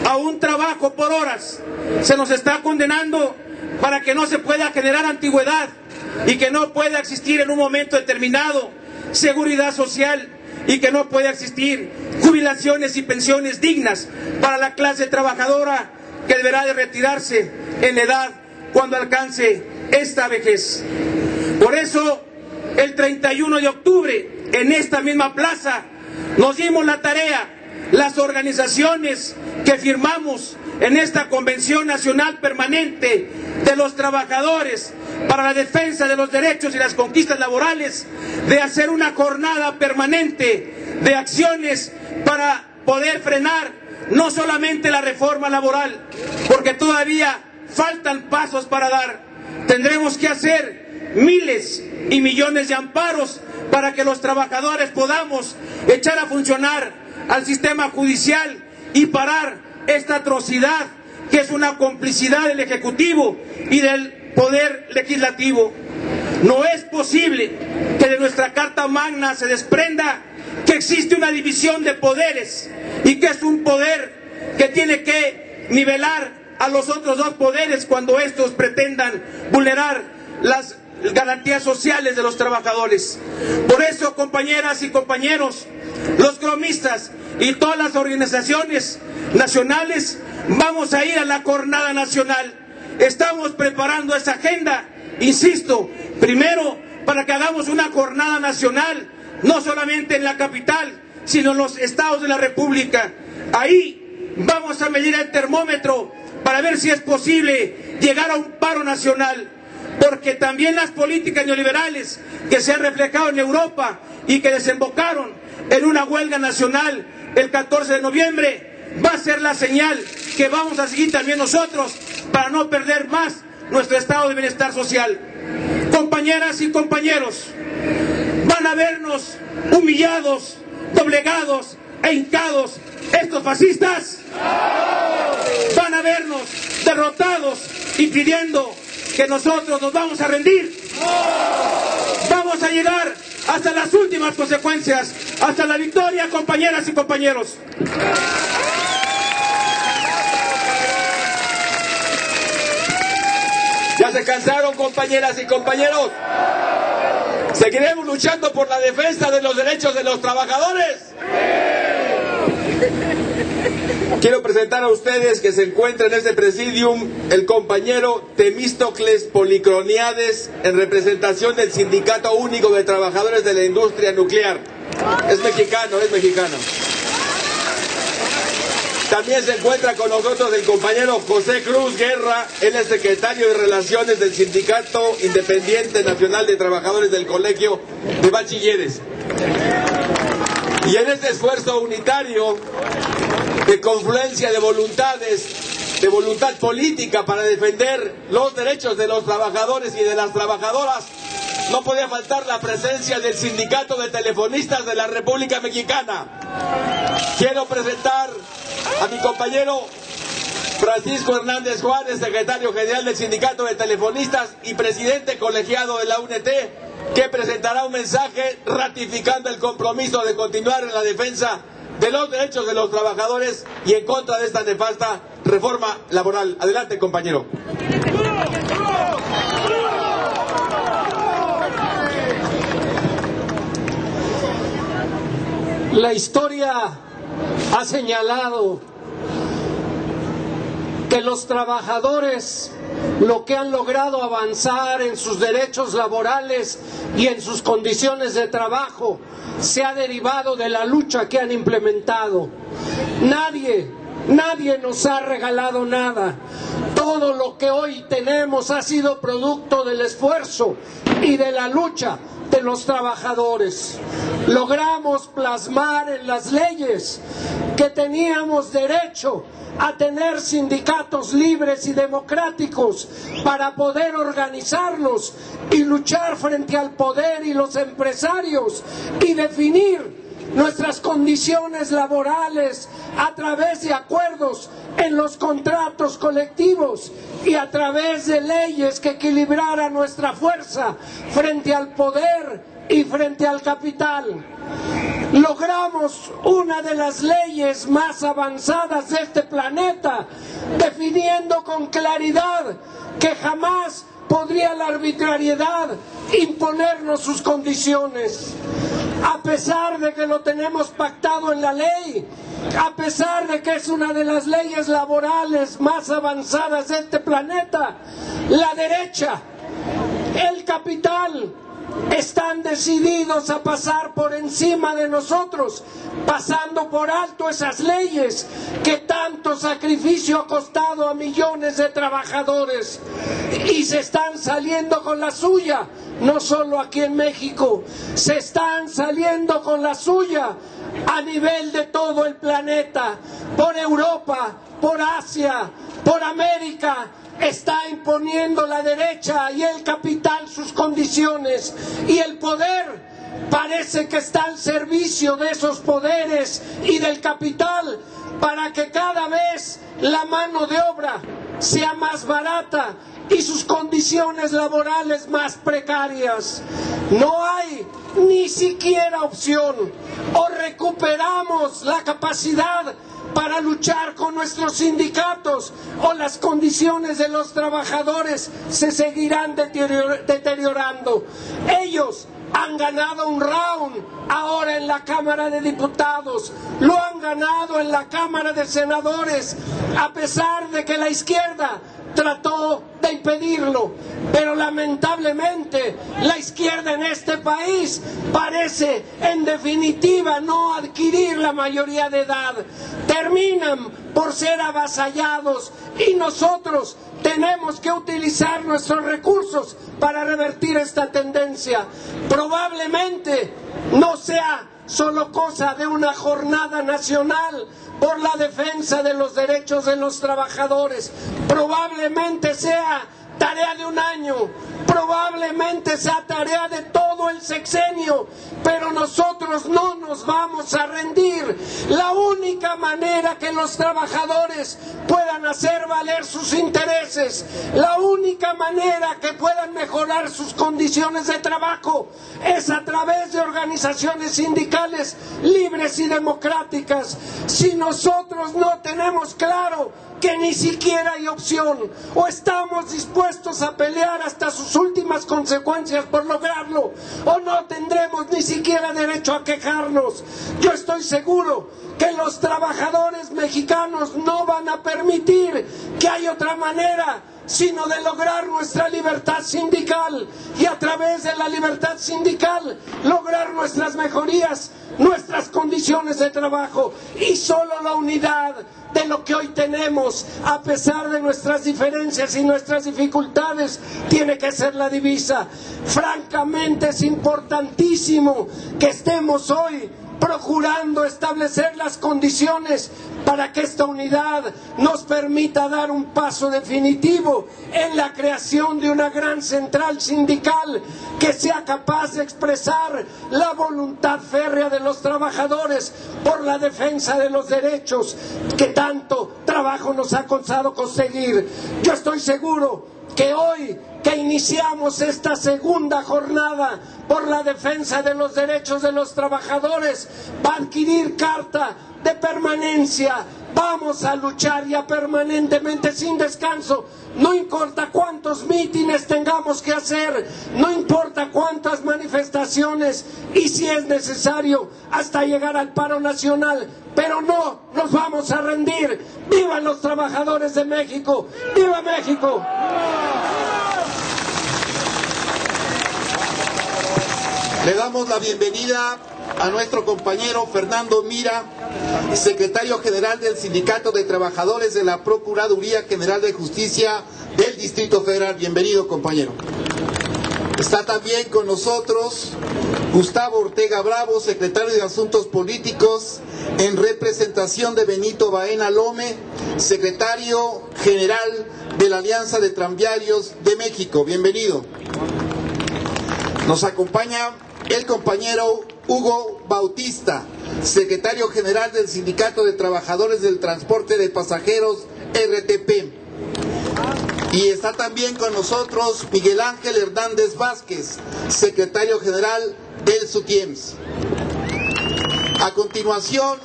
a un trabajo por horas, se nos está condenando para que no se pueda generar antigüedad y que no pueda existir en un momento determinado seguridad social y que no pueda existir jubilaciones y pensiones dignas para la clase trabajadora que deberá de retirarse en edad cuando alcance esta vejez. Por eso, el 31 de octubre, en esta misma plaza, nos dimos la tarea, las organizaciones que firmamos en esta Convención Nacional Permanente de los Trabajadores para la Defensa de los Derechos y las Conquistas Laborales, de hacer una jornada permanente de acciones para poder frenar no solamente la reforma laboral, porque todavía faltan pasos para dar. Tendremos que hacer miles y millones de amparos para que los trabajadores podamos echar a funcionar al sistema judicial y parar esta atrocidad que es una complicidad del Ejecutivo y del Poder Legislativo. No es posible que de nuestra Carta Magna se desprenda que existe una división de poderes y que es un poder que tiene que nivelar a los otros dos poderes cuando estos pretendan vulnerar las garantías sociales de los trabajadores. Por eso, compañeras y compañeros, los cromistas y todas las organizaciones nacionales vamos a ir a la jornada nacional. Estamos preparando esa agenda, insisto, primero para que hagamos una jornada nacional, no solamente en la capital, sino en los estados de la República. Ahí vamos a medir el termómetro para ver si es posible llegar a un paro nacional, porque también las políticas neoliberales que se han reflejado en Europa y que desembocaron en una huelga nacional el 14 de noviembre, va a ser la señal que vamos a seguir también nosotros para no perder más nuestro estado de bienestar social. Compañeras y compañeros, van a vernos humillados, doblegados e hincados estos fascistas. Van a vernos derrotados y pidiendo que nosotros nos vamos a rendir. Vamos a llegar hasta las últimas consecuencias, hasta la victoria, compañeras y compañeros. ¿Ya se cansaron, compañeras y compañeros? ¿Seguiremos luchando por la defensa de los derechos de los trabajadores? Quiero presentar a ustedes que se encuentra en este presidium el compañero Temístocles Policroniades en representación del Sindicato Único de Trabajadores de la Industria Nuclear. Es mexicano, es mexicano. También se encuentra con nosotros el compañero José Cruz Guerra, él es secretario de Relaciones del Sindicato Independiente Nacional de Trabajadores del Colegio de Bachilleres. Y en este esfuerzo unitario de confluencia de voluntades, de voluntad política para defender los derechos de los trabajadores y de las trabajadoras, no podía faltar la presencia del Sindicato de Telefonistas de la República Mexicana. Quiero presentar a mi compañero Francisco Hernández Juárez, secretario general del Sindicato de Telefonistas y presidente colegiado de la UNT, que presentará un mensaje ratificando el compromiso de continuar en la defensa de los derechos de los trabajadores y en contra de esta nefasta reforma laboral. Adelante, compañero. La historia ha señalado que los trabajadores lo que han logrado avanzar en sus derechos laborales y en sus condiciones de trabajo se ha derivado de la lucha que han implementado. Nadie nos ha regalado nada. Todo lo que hoy tenemos ha sido producto del esfuerzo y de la lucha de los trabajadores. Logramos plasmar en las leyes que teníamos derecho a tener sindicatos libres y democráticos para poder organizarnos y luchar frente al poder y los empresarios y definir nuestras condiciones laborales a través de acuerdos en los contratos colectivos y a través de leyes que equilibraran nuestra fuerza frente al poder y frente al capital. Logramos una de las leyes más avanzadas de este planeta, definiendo con claridad que jamás podría la arbitrariedad imponernos sus condiciones. A pesar de que lo tenemos pactado en la ley, a pesar de que es una de las leyes laborales más avanzadas de este planeta, la derecha, el capital, están decididos a pasar por encima de nosotros, pasando por alto esas leyes que tanto sacrificio ha costado a millones de trabajadores, y se están saliendo con la suya, no solo aquí en México, se están saliendo con la suya a nivel de todo el planeta, por Europa, por Asia, por América. Está imponiendo la derecha y el capital sus condiciones, y el poder parece que está al servicio de esos poderes y del capital para que cada vez la mano de obra sea más barata y sus condiciones laborales más precarias. No hay ni siquiera opción: o recuperamos la capacidad para luchar con nuestros sindicatos, o las condiciones de los trabajadores se seguirán deteriorando. Ellos han ganado un round ahora en la Cámara de Diputados, lo han ganado en la Cámara de Senadores, a pesar de que la izquierda trató de impedirlo, pero lamentablemente la izquierda en este país parece en definitiva no adquirir la mayoría de edad. Terminan por ser avasallados y nosotros tenemos que utilizar nuestros recursos para revertir esta tendencia. Probablemente no sea solo cosa de una jornada nacional por la defensa de los derechos de los trabajadores, probablemente sea tarea de un año, probablemente sea tarea de todo el sexenio, pero nosotros no nos vamos a rendir. La única manera que los trabajadores puedan hacer valer sus intereses, la única manera que puedan mejorar sus condiciones de trabajo, es a través de organizaciones sindicales libres y democráticas. Si nosotros no tenemos claro que ni siquiera hay opción, o estamos dispuestos a pelear hasta sus últimas consecuencias por lograrlo, o no tendremos ni siquiera derecho a quejarnos. Yo estoy seguro que los trabajadores mexicanos no van a permitir que haya otra manera sino de lograr nuestra libertad sindical y a través de la libertad sindical lograr nuestras mejorías, nuestras condiciones de trabajo. Y solo la unidad de lo que hoy tenemos, a pesar de nuestras diferencias y nuestras dificultades, tiene que ser la divisa. Francamente es importantísimo que estemos hoy procurando establecer las condiciones para que esta unidad nos permita dar un paso definitivo en la creación de una gran central sindical que sea capaz de expresar la voluntad férrea de los trabajadores por la defensa de los derechos que tanto trabajo nos ha costado conseguir. Yo estoy seguro que hoy que iniciamos esta segunda jornada por la defensa de los derechos de los trabajadores, va a adquirir carta de permanencia. Vamos a luchar ya permanentemente sin descanso. No importa cuántos mítines tengamos que hacer, no importa cuántas manifestaciones y si es necesario hasta llegar al paro nacional, pero no nos vamos a rendir. ¡Vivan los trabajadores de México! ¡Viva México! Le damos la bienvenida a nuestro compañero Fernando Mira, secretario general del Sindicato de Trabajadores de la Procuraduría General de Justicia del Distrito Federal. Bienvenido, compañero. Está también con nosotros Gustavo Ortega Bravo, secretario de Asuntos Políticos en representación de Benito Baena Lome, secretario general de la Alianza de Tranviarios de México. Bienvenido. Nos acompaña el compañero Hugo Bautista, secretario general del Sindicato de Trabajadores del Transporte de Pasajeros, RTP. Y está también con nosotros Miguel Ángel Hernández Vázquez, secretario general del SUTIEMS. A continuación,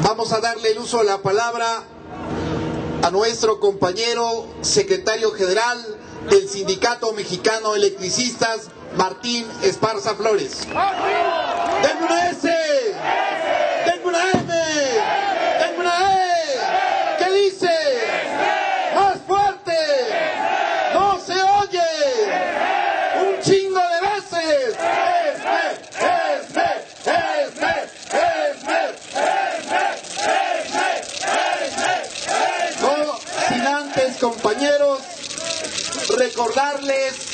vamos a darle el uso de la palabra a nuestro compañero secretario general del Sindicato Mexicano de Electricistas, Martín Esparza Flores. ¡Denme una S! ¡Denme una M! ¡Denme una E! ¿Qué dice? ¡Más fuerte! ¡No se oye! ¡Un chingo de veces! No, sin antes, compañeros, recordarles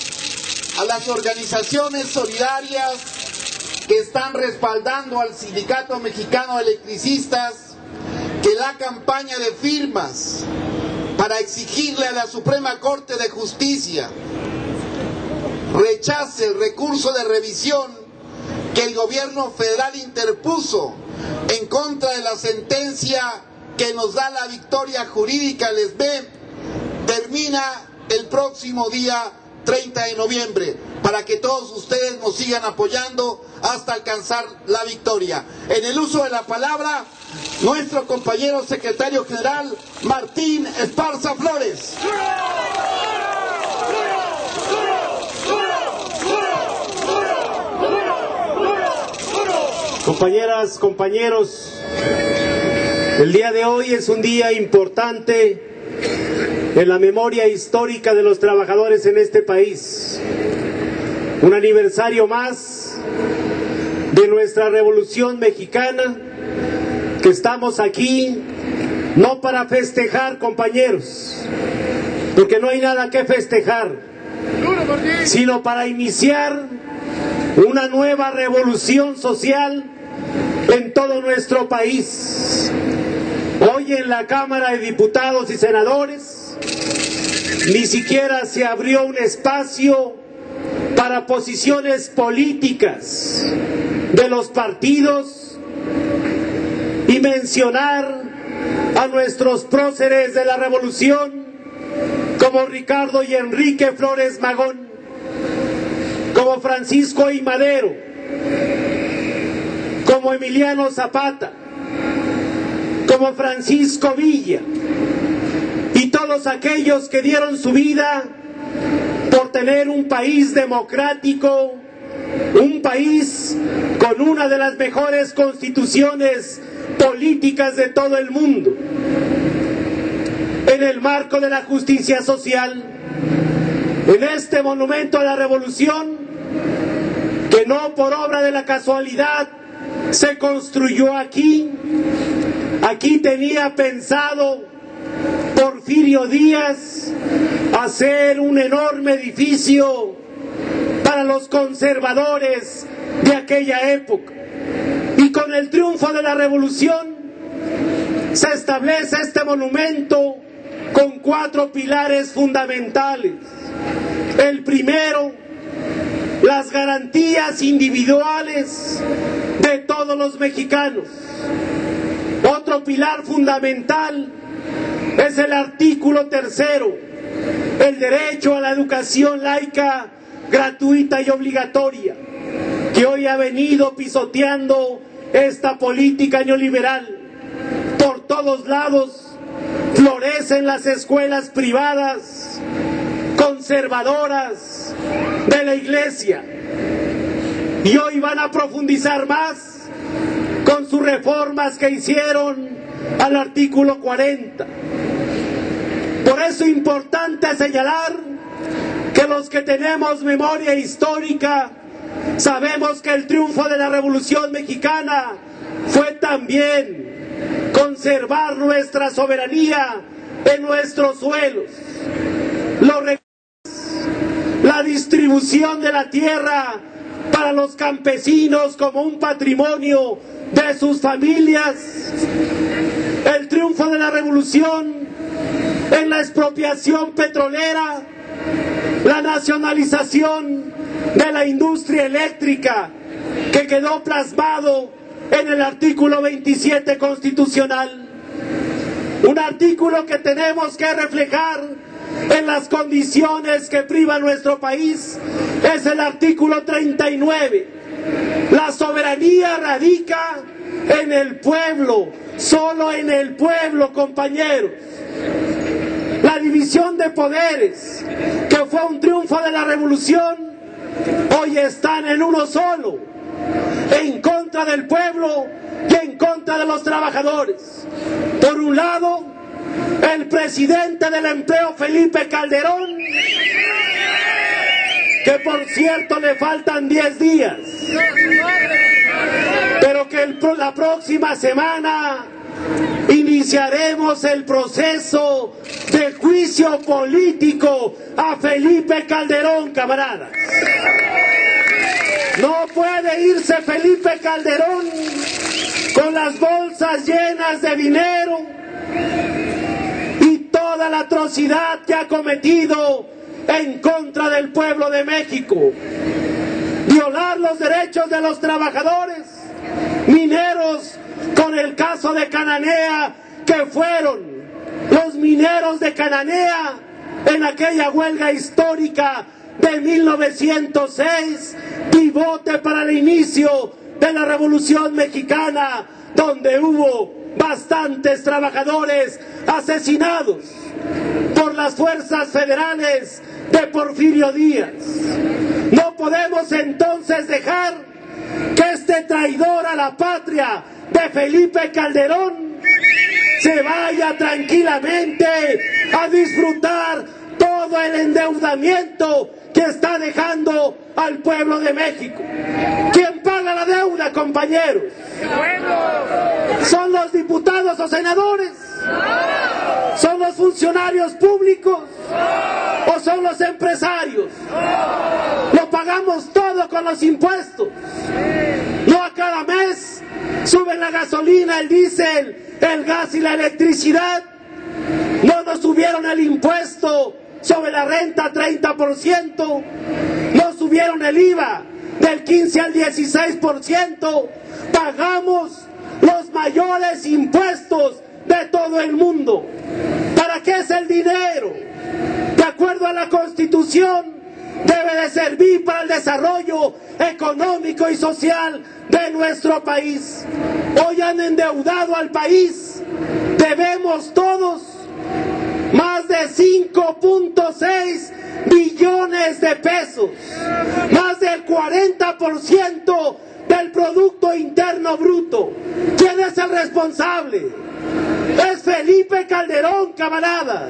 a las organizaciones solidarias que están respaldando al Sindicato Mexicano de Electricistas que la campaña de firmas para exigirle a la Suprema Corte de Justicia rechace el recurso de revisión que el gobierno federal interpuso en contra de la sentencia que nos da la victoria jurídica al SME, termina el próximo día 30 de noviembre, para que todos ustedes nos sigan apoyando hasta alcanzar la victoria. En el uso de la palabra, nuestro compañero secretario general, Martín Esparza Flores. Compañeras, compañeros, el día de hoy es un día importante en la memoria histórica de los trabajadores en este país. Un aniversario más de nuestra Revolución Mexicana, que estamos aquí no para festejar, compañeros, porque no hay nada que festejar, sino para iniciar una nueva revolución social en todo nuestro país. Hoy en la Cámara de Diputados y Senadores ni siquiera se abrió un espacio para posiciones políticas de los partidos y mencionar a nuestros próceres de la revolución como Ricardo y Enrique Flores Magón, como Francisco I. Madero, como Emiliano Zapata, como Francisco Villa, y todos aquellos que dieron su vida por tener un país democrático, un país con una de las mejores constituciones políticas de todo el mundo. en el marco de la justicia social, en este monumento a la revolución, que no por obra de la casualidad se construyó aquí. Aquí tenía pensado Porfirio Díaz hacer un enorme edificio para los conservadores de aquella época. Y con el triunfo de la revolución se establece este monumento con 4 pilares fundamentales. El primero, las garantías individuales de todos los mexicanos. Otro pilar fundamental es el artículo 3º, el derecho a la educación laica, gratuita y obligatoria, que hoy ha venido pisoteando esta política neoliberal. Por todos lados florecen las escuelas privadas, conservadoras de la Iglesia, y hoy van a profundizar más con sus reformas que hicieron al artículo 40. Por eso es importante señalar que los que tenemos memoria histórica sabemos que el triunfo de la Revolución Mexicana fue también conservar nuestra soberanía en nuestros suelos, la distribución de la tierra para los campesinos como un patrimonio de sus familias, el triunfo de la revolución en la expropiación petrolera, la nacionalización de la industria eléctrica que quedó plasmado en el artículo 27 constitucional, un artículo que tenemos que reflejar en las condiciones que priva nuestro país, es el artículo 39. La soberanía radica en el pueblo, solo en el pueblo, compañeros. La división de poderes, que fue un triunfo de la revolución, hoy están en uno solo, en contra del pueblo y en contra de los trabajadores. Por un lado, el presidente del empleo, Felipe Calderón, que por cierto le faltan 10 días, pero que la próxima semana iniciaremos el proceso de juicio político a Felipe Calderón, camaradas. No puede irse Felipe Calderón con las bolsas llenas de dinero y toda la atrocidad que ha cometido en contra del pueblo de México. Violar los derechos de los trabajadores mineros, con el caso de Cananea, que fueron los mineros de Cananea en aquella huelga histórica de 1906, pivote para el inicio de la Revolución Mexicana, donde hubo bastantes trabajadores asesinados por las fuerzas federales de Porfirio Díaz. No podemos entonces dejar que este traidor a la patria de Felipe Calderón se vaya tranquilamente a disfrutar todo el endeudamiento que está dejando al pueblo de México. ¿Quién paga la deuda, compañeros? ¿Son los diputados o senadores? ¿Son los funcionarios públicos? ¿O son los empresarios? Lo pagamos todo con los impuestos. No a cada mes suben la gasolina, el diésel, el gas y la electricidad. No nos subieron el impuesto sobre la renta 30%, no subieron el IVA del 15 al 16%, pagamos los mayores impuestos de todo el mundo. ¿Para qué es el dinero? De acuerdo a la Constitución, debe de servir para el desarrollo económico y social de nuestro país. Hoy han endeudado al país, debemos todos más de 5.6 billones de pesos, más del 40% del Producto Interno Bruto. ¿Quién es el responsable? Es Felipe Calderón, camarada.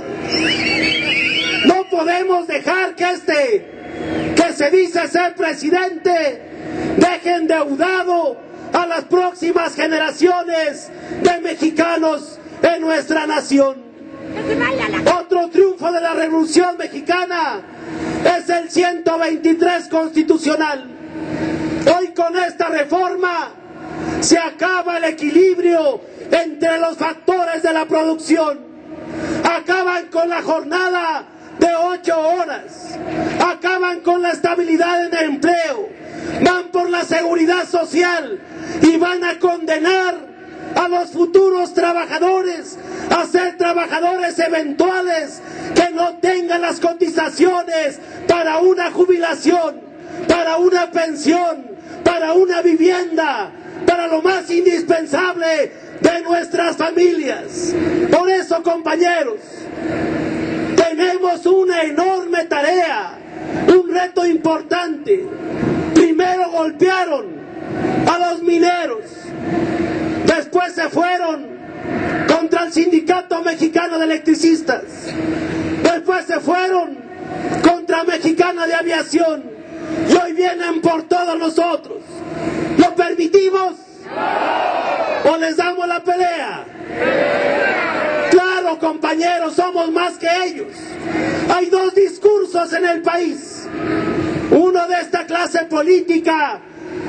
No podemos dejar que se dice ser presidente, deje endeudado a las próximas generaciones de mexicanos en nuestra nación. Otro triunfo de la Revolución Mexicana es el 123 constitucional. Hoy con esta reforma se acaba el equilibrio entre los factores de la producción. Acaban con la jornada de 8 horas. Acaban con la estabilidad en el empleo. Van por la seguridad social y van a condenar a los futuros trabajadores a ser trabajadores eventuales que no tengan las cotizaciones para una jubilación, para una pensión, para una vivienda, para lo más indispensable de nuestras familias. Por eso, compañeros, tenemos una enorme tarea, un reto importante. Primero golpearon a los mineros, después se fueron contra el Sindicato Mexicano de Electricistas, después se fueron contra Mexicana de Aviación y hoy vienen por todos nosotros. ¿Lo permitimos? ¿O les damos la pelea? Claro, compañeros, somos más que ellos. Hay dos discursos en el país. Uno de esta clase política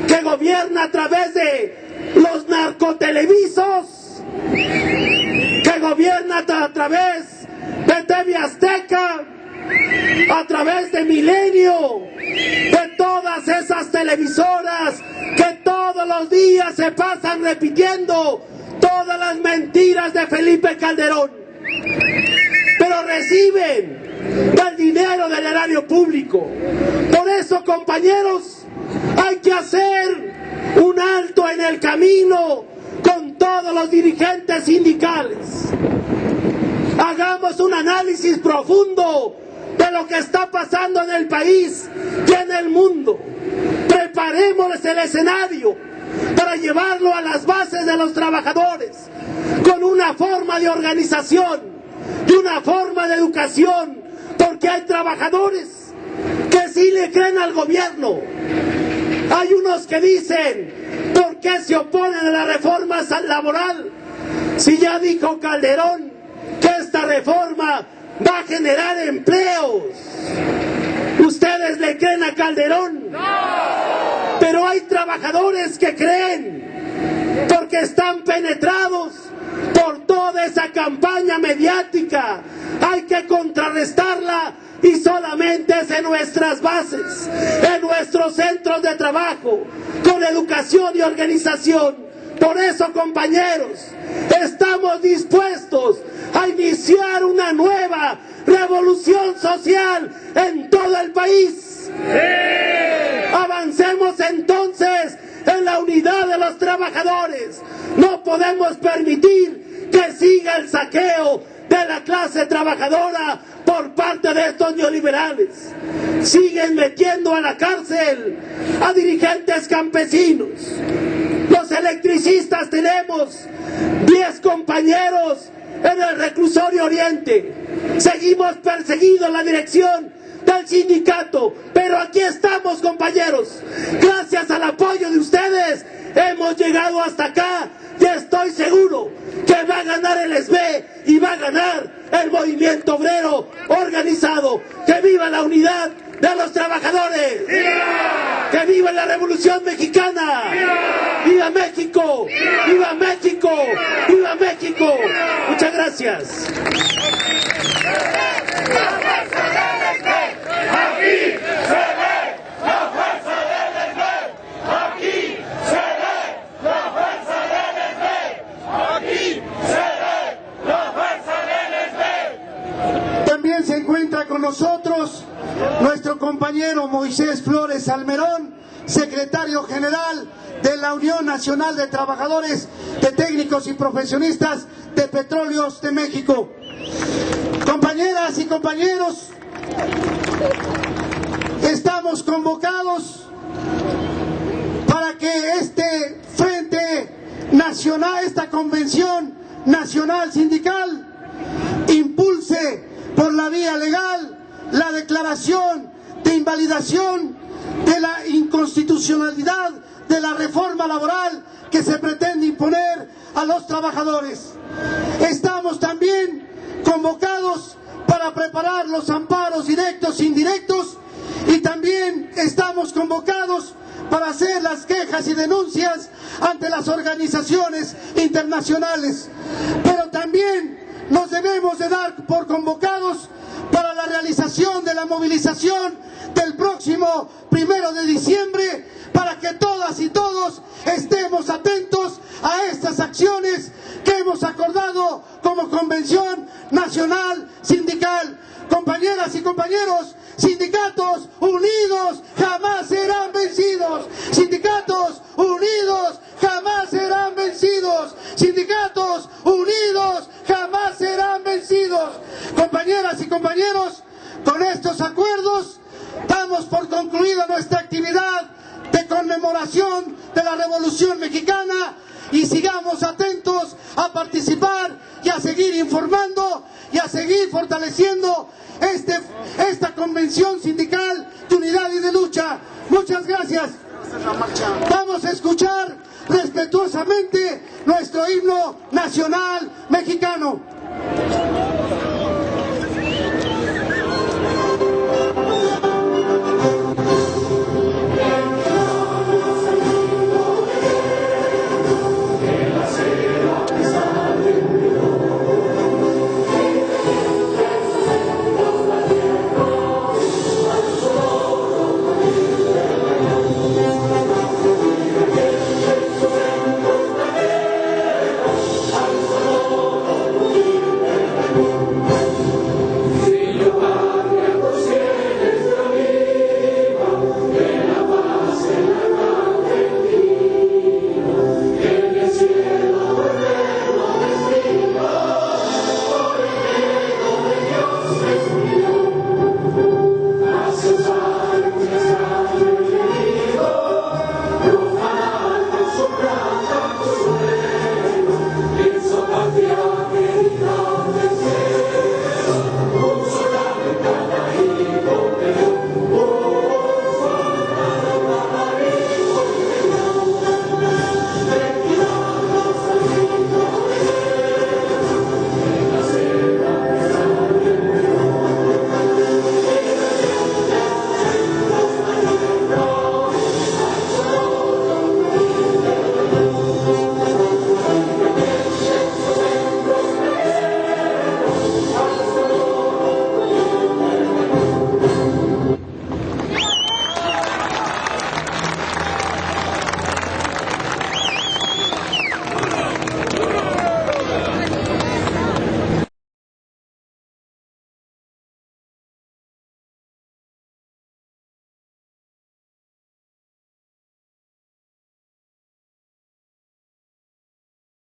que gobierna a través de los narcotelevisos, que gobierna a través de TV Azteca, a través de Milenio, de todas esas televisoras que todos los días se pasan repitiendo todas las mentiras de Felipe Calderón, pero reciben del dinero del erario público. Por eso, compañeros, hay que hacer un alto en el camino con todos los dirigentes sindicales. Hagamos un análisis profundo de lo que está pasando en el país y en el mundo. Preparemos el escenario para llevarlo a las bases de los trabajadores, con una forma de organización y una forma de educación, porque hay trabajadores que sí le creen al gobierno. Hay unos que dicen, ¿por qué se oponen a la reforma laboral? Si ya dijo Calderón que esta reforma va a generar empleos. ¿Ustedes le creen a Calderón? ¡No! Pero hay trabajadores que creen, porque están penetrados por toda esa campaña mediática. Hay que contrarrestarla y solamente es en nuestras bases, en nuestros centros de trabajo, con educación y organización. Por eso, compañeros, estamos dispuestos a iniciar una nueva revolución social en todo el país. ¡Sí! Avancemos entonces en la unidad de los trabajadores. No podemos permitir que siga el saqueo de la clase trabajadora por parte de estos neoliberales. Siguen metiendo a la cárcel a dirigentes campesinos. Los electricistas tenemos 10 compañeros en el reclusorio Oriente. Seguimos perseguidos en la dirección del sindicato, pero aquí estamos, compañeros. Gracias al apoyo de ustedes hemos llegado hasta acá y estoy seguro que va a ganar el SB y va a ganar el movimiento obrero organizado. ¡Que viva la unidad de los trabajadores! ¡Viva! ¡Que viva la Revolución Mexicana! ¡Viva! ¡Viva México! ¡Viva! ¡Viva México! ¡Viva México! Muchas gracias. Aquí se ve la fuerza del SB. Aquí se ve la fuerza del SB. Aquí se ve la fuerza del SB. También se encuentra con nosotros nuestro compañero Moisés Flores Salmerón, secretario general de la Unión Nacional de Trabajadores de Técnicos y Profesionistas de Petróleos de México. Compañeras y compañeros, estamos convocados para que este Frente Nacional nacional, esta convención nacional sindical impulse por la vía legal la declaración de invalidación de la inconstitucionalidad de la reforma laboral que se pretende imponer a los trabajadores. Estamos también convocados para preparar los amparos directos e indirectos, y también estamos convocados para hacer las quejas y denuncias ante las organizaciones internacionales. Pero también nos debemos de dar por convocados para la realización de la movilización del próximo 1 de diciembre, para que todas y todos estemos atentos a estas acciones que hemos acordado como Convención Nacional Sindical. Compañeras y compañeros, sindicatos unidos jamás serán vencidos. Sindicatos unidos jamás serán vencidos. Sindicatos unidos jamás serán vencidos. Compañeras y compañeros, con estos acuerdos damos por concluida nuestra actividad de conmemoración de la Revolución Mexicana, y sigamos atentos a participar y a seguir informando y a seguir fortaleciendo esta convención sindical de unidad y de lucha. Muchas gracias. Vamos a escuchar respetuosamente nuestro himno nacional mexicano.